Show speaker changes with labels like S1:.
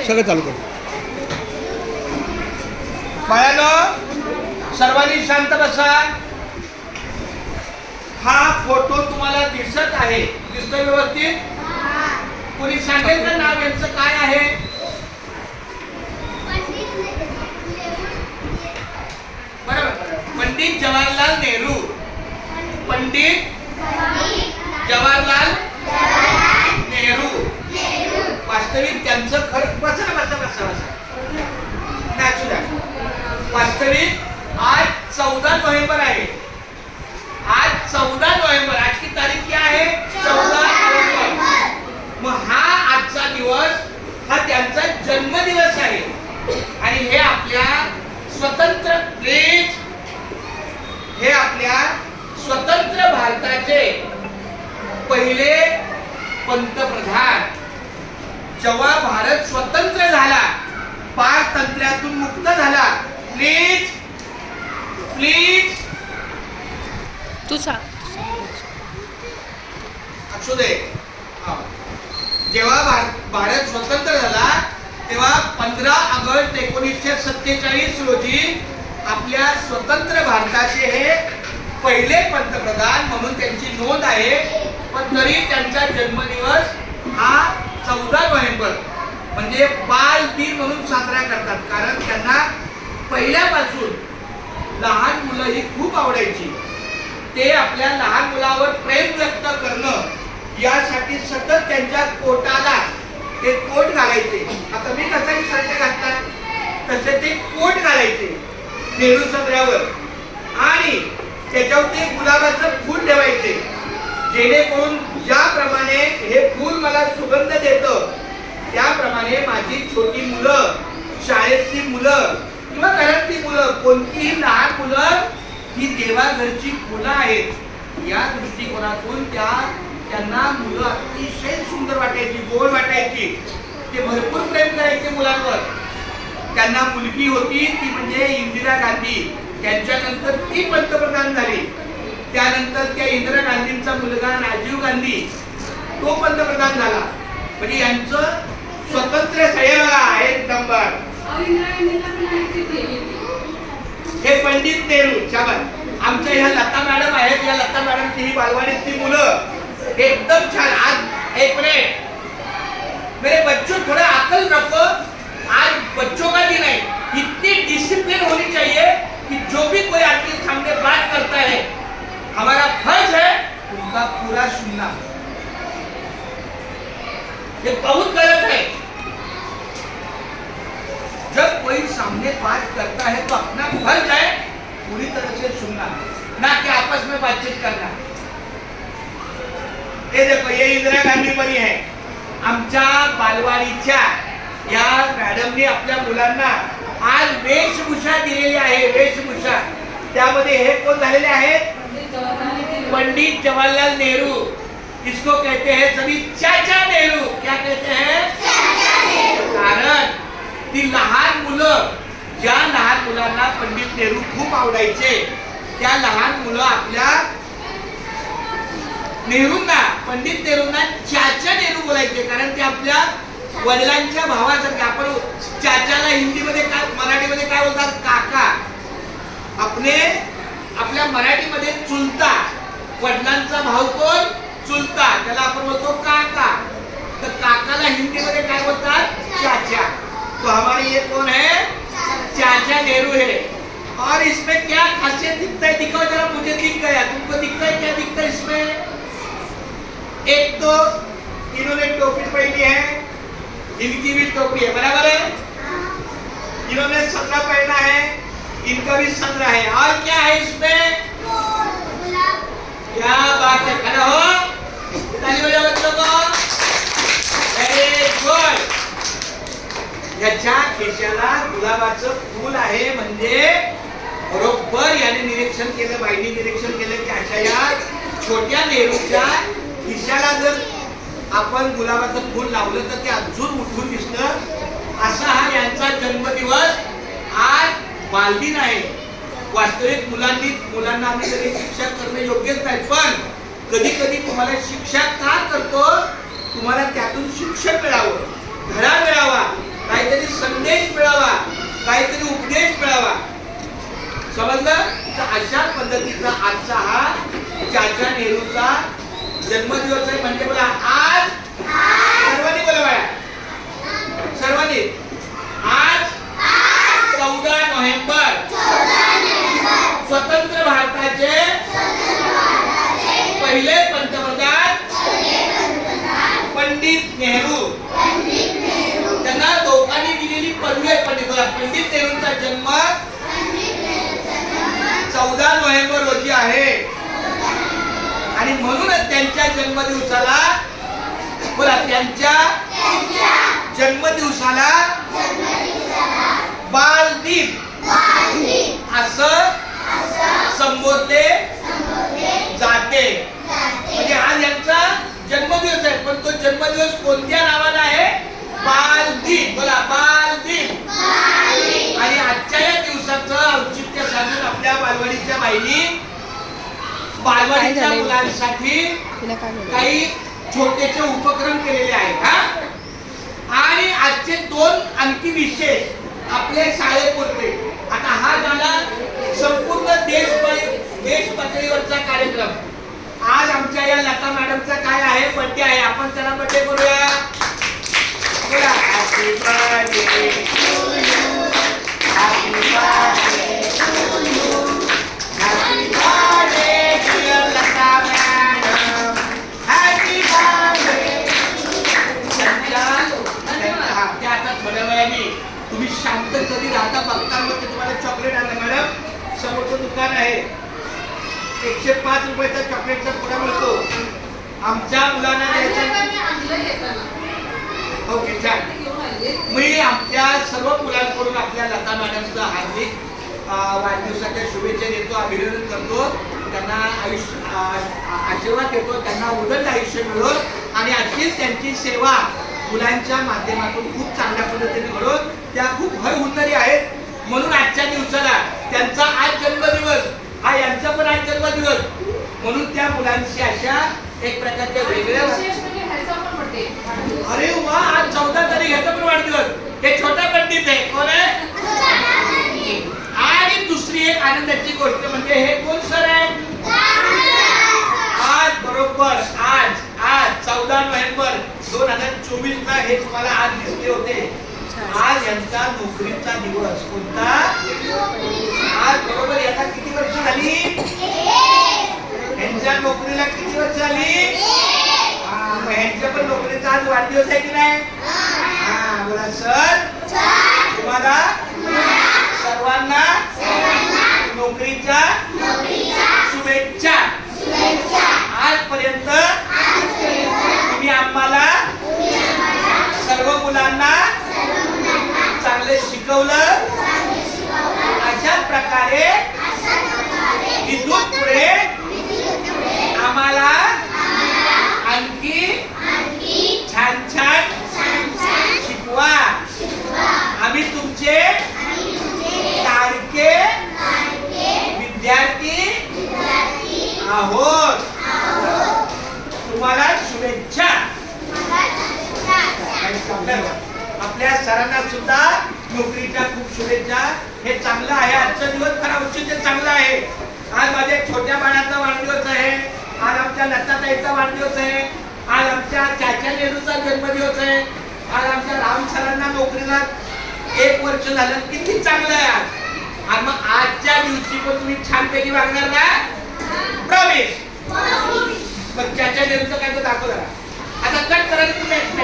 S1: सगळं चालू कर. बाळांनो सर्वांनी शांत बसा. हा फोटो तुम्हाला दिसत आहे, दिसतोय व्यवस्थित? कोणी सांगेल का नाव यांचं काय आहे? बरोबर, पंडित जवाहरलाल नेहरू. पंडित जवाहरलाल नेहरू. वास्तविक त्यांचं खरं बसा बसा बसा बसा नाचू द्या. वास्तविक आज 14 नोव्हेंबर आहे. आज 14 नोव्हेंबर. आज की तारीख क्या है? 14 नोव्हेंबर. मग हा आजचा दिवस हा त्यांचा जन्मदिवस आहे. आणि हे आपल्या स्वतंत्र देश, हे आपल्या स्वतंत्र भारताचे पहिले पंतप्रधान. जेव्हा भारत स्वतंत्र झाला, पारतंत्र्यातून मुक्त झाला, प्लीज प्लीज
S2: तू सांग.
S1: असू दे. जेव्हा भारत स्वतंत्र झाला तेव्हा 15 ऑगस्ट 1947 रोजी आपल्या स्वतंत्र भारताचे हे पहिले पंतप्रधान म्हणून त्यांची नोंद आहे. पण तरी त्यांचा जन्मदिवस हा 14 नोव्हेंबर म्हणजे बाल दिन म्हणून साजरा करतात. कारण त्यांना पहिल्यापासून लहान मुलं ही खूप आवडायची. ते आपल्या लहान मुलावर प्रेम व्यक्त करणं यासाठी सतत त्यांच्या कोटाला ते कोट घालायचे. आता मी कसा शर्ट घातला तसे ते कोट घालायचे नेहरू सदऱ्यावर आणि त्याच्यावर ते गुलाबाचं फूल ठेवायचे, जेणेकरून ज्याप्रमाणे हे फूल मला सुगंध देतं त्याप्रमाणे माझी छोटी मुलं, शाळेतली मुलं किंवा घरातली मुलं, कोणतीही लहान मुलं ही देवाघरची फुलं आहेत. या दृष्टिकोनातून त्यांना मुलं अतिशय सुंदर वाटायची, गोड वाटायची. ते भरपूर प्रेम करायचे मुलांवर. त्यांना मुलगी होती ती म्हणजे इंदिरा गांधी. त्यांच्यानंतर ती पंतप्रधान झाली. त्यानंतर त्या इंदिरा गांधींचा मुलगा राजीव गांधी तो पंतप्रधान झाला. म्हणजे यांचं स्वतंत्र सैनिक आहेत नंबर. हे पंडित नेहरू. शाबास. आमच्या ह्या लता मॅडम आहेत. या लता मॅडमची ही बालवाडीतली मुलं एकदम छान. आज एक मिनट मेरे बच्चों, थोड़ा अकल रखो. आज बच्चों का दिन है. इतनी डिसिप्लिन होनी चाहिए कि जो भी कोई आपके सामने बात करता है हमारा फर्ज है उनका पूरा सुनना. ये बहुत गलत है. जब कोई सामने बात करता है तो अपना फर्ज है पूरी तरह से सुनना, ना कि आपस में बातचीत करना. ये देखो ये इंदिरा गांधी बनी है. आमच्या बालवाडीच्या या मॅडमने आपल्या मुलांना आज वेशभूषा दिलेली आहे. वेशभूषा त्यामध्ये हे कोण झालेले आहेत? पंडित जवाहरलाल नेहरू. इसको कहते हैं सभी चाचा नेहरू. क्या कहते हैं? कारण ती लहान मुलं, ज्या लहान मुलांना पंडित नेहरू खूप आवडायचे त्या लहान मुलं आपल्या नेहरूंना, पंडित नेहरूंना चाचा नेहरू बोलायचे. कारण ते आपल्या वडिलांच्या भावासारखे. आपण चाचाला हिंदीमध्ये काय, मराठीमध्ये काय बोलतात? काका. आपल्या मराठीमध्ये चुलता. वडिलांचा भाऊ कोण? चुलता. त्याला आपण बोलतो काका. तर काकाला हिंदीमध्ये काय बोलतात? चाचा. तो हमारे ये कौन है? चाचा नेहरू है. और इसमें क्या खासियत दिखता है? दिखाओ जरा. मुझे दिख गया, तुमको दिखता है? क्या दिखता है इसमें? एक तो इन्होंने टोपी पहनी है, इनकी भी टोपी है, बराबर है. इन्होंने सदरा पहना है, इनका भी सदरा है. और क्या है इसमें? क्या बात है. खड़ा हो, ताली बजाओ बच्चों को. Very good. याच्या खिशाला गुलाबाचं फूल आहे. म्हणजे बरोबर याने निरीक्षण केलं, बाईने निरीक्षण केलं की अशा या छोट्या नेहरूच्या खिशाला जर आपण गुलाबाचं फूल लावलं तर ते अजून उठून दिसतं. असा हा यांचा जन्मदिवस. आज बालदिन आहे. वास्तविक मुलांना आम्ही कधी शिक्षा करणं योग्यच नाही, पण कधी कधी तुम्हाला शिक्षा का करतो? तुम्हाला त्यातून शिक्षण मिळावं, धडा मिळावा. पंडित नेहरूंचा जन्म 14 नोव्हेंबर रोजी आहे आणि म्हणूनच त्यांच्या जन्मदिवसाला बोला त्यांच्या जन्मदिवसाला बालदीप असं संबोधले जाते. म्हणजे आज यांचा जन्मदिवस आहे पण तो जन्मदिवस कोणत्या नावाने आहे? बालदीप. बोला बालदीप. आणि आजच्या या दिवसाचं औचित्य साधून आपल्या बालवाडीच्या बाईंनी बालवाडीच्या मुलांसाठी काही छोटेसे उपक्रम केलेले आहेत हा. आणि आजचे 2 आणखी विशेष आपल्या शाळेपुरते. आता हा झाला संपूर्ण देश पातळीवरचा कार्यक्रम. आज आमच्या या लता मॅडमचा काय आहे? बर्थडे आहे. आपण त्यांना बर्थडे करूया. बोला happy birthday to you, happy birthday to you, happy birthday dear Lata madam, happy birthday. त्या आता थोड्या वेळाने तुम्ही शांत कधी राहता बघता मग ते तुम्हाला चॉकलेट आणलं. मॅडम समोरचं दुकान आहे 105 रुपयाचा चॉकलेटचा पुडा मिळतो. आमच्या मुलांना ओके छान. मी आमच्या सर्व मुलांकडून आपल्या लता मॅडमचा हार्दिक वाढदिवसाच्या शुभेच्छा देतो, अभिनंदन करतो. त्यांना आशीर्वाद देतो, त्यांना उदंड आयुष्य मिळो आणि अशीच त्यांची सेवा मुलांच्या माध्यमातून खूप चांगल्या पद्धतीने घडून त्या खूप भरहुन्नरी आहेत. म्हणून आजच्या दिवसाला त्यांचा आज जन्मदिवस हा यांचा पण आज जन्मदिवस म्हणून त्या मुलांची अशा एक प्रकारच्या वेगळ्या. अरे वा, आज 14 तारीख ह्याचा पण वाढदिवस. हे छोटा पंडित आहे. कोण आहे? आणि दुसरी एक आनंदाची गोष्ट म्हणजे हे कोण सर आहे? आज बरोबर आज 14 नोव्हेंबर 2024 ला हे तुम्हाला आज दिसले होते. आज यांचा नोकरीचा दिवस. कोणता? आज बरोबर याला किती वर्ष झाली? यांच्या नोकरीला किती वर्ष झाली? यांच्या पण नोकरीचा आज वाढदिवस आहे की नाही? हा बोला सर. तुम्हाला सर्वांना नोकरीच्या शुभेच्छा. आजपर्यंत तुम्ही आम्हाला सर्व मुलांना चांगले शिकवलं. अशा प्रकारे इथून पुढे आम्हाला आणखी छान छान शिकवा. आम्ही तुमचे लाडके विद्यार्थी आहोत. तुम्हाला शुभेच्छा. आपल्या सरांना सुद्धा नोकरीच्या खूप शुभेच्छा. हे चांगलं आहे. आजचा दिवस खरा औचित्य चांगला आहे. आज माझ्या छोट्या बाळाचा वाढदिवस आहे. आज आमच्या लताताईचा वाढदिवस आहे. आज आमच्या चाचा नेहरूचा जन्मदिवस आहे. आज आमच्या राम सरांना नोकरीला 1 वर्ष झालं. किती चांगलं आहे आज. आणि मग आजच्या दिवशी पण तुम्ही छानपैकी वागणार ना? प्रॉमिस. मग चाचा नेहरूचं काय तर दाखव जरा. आता कट करायला तुम्ही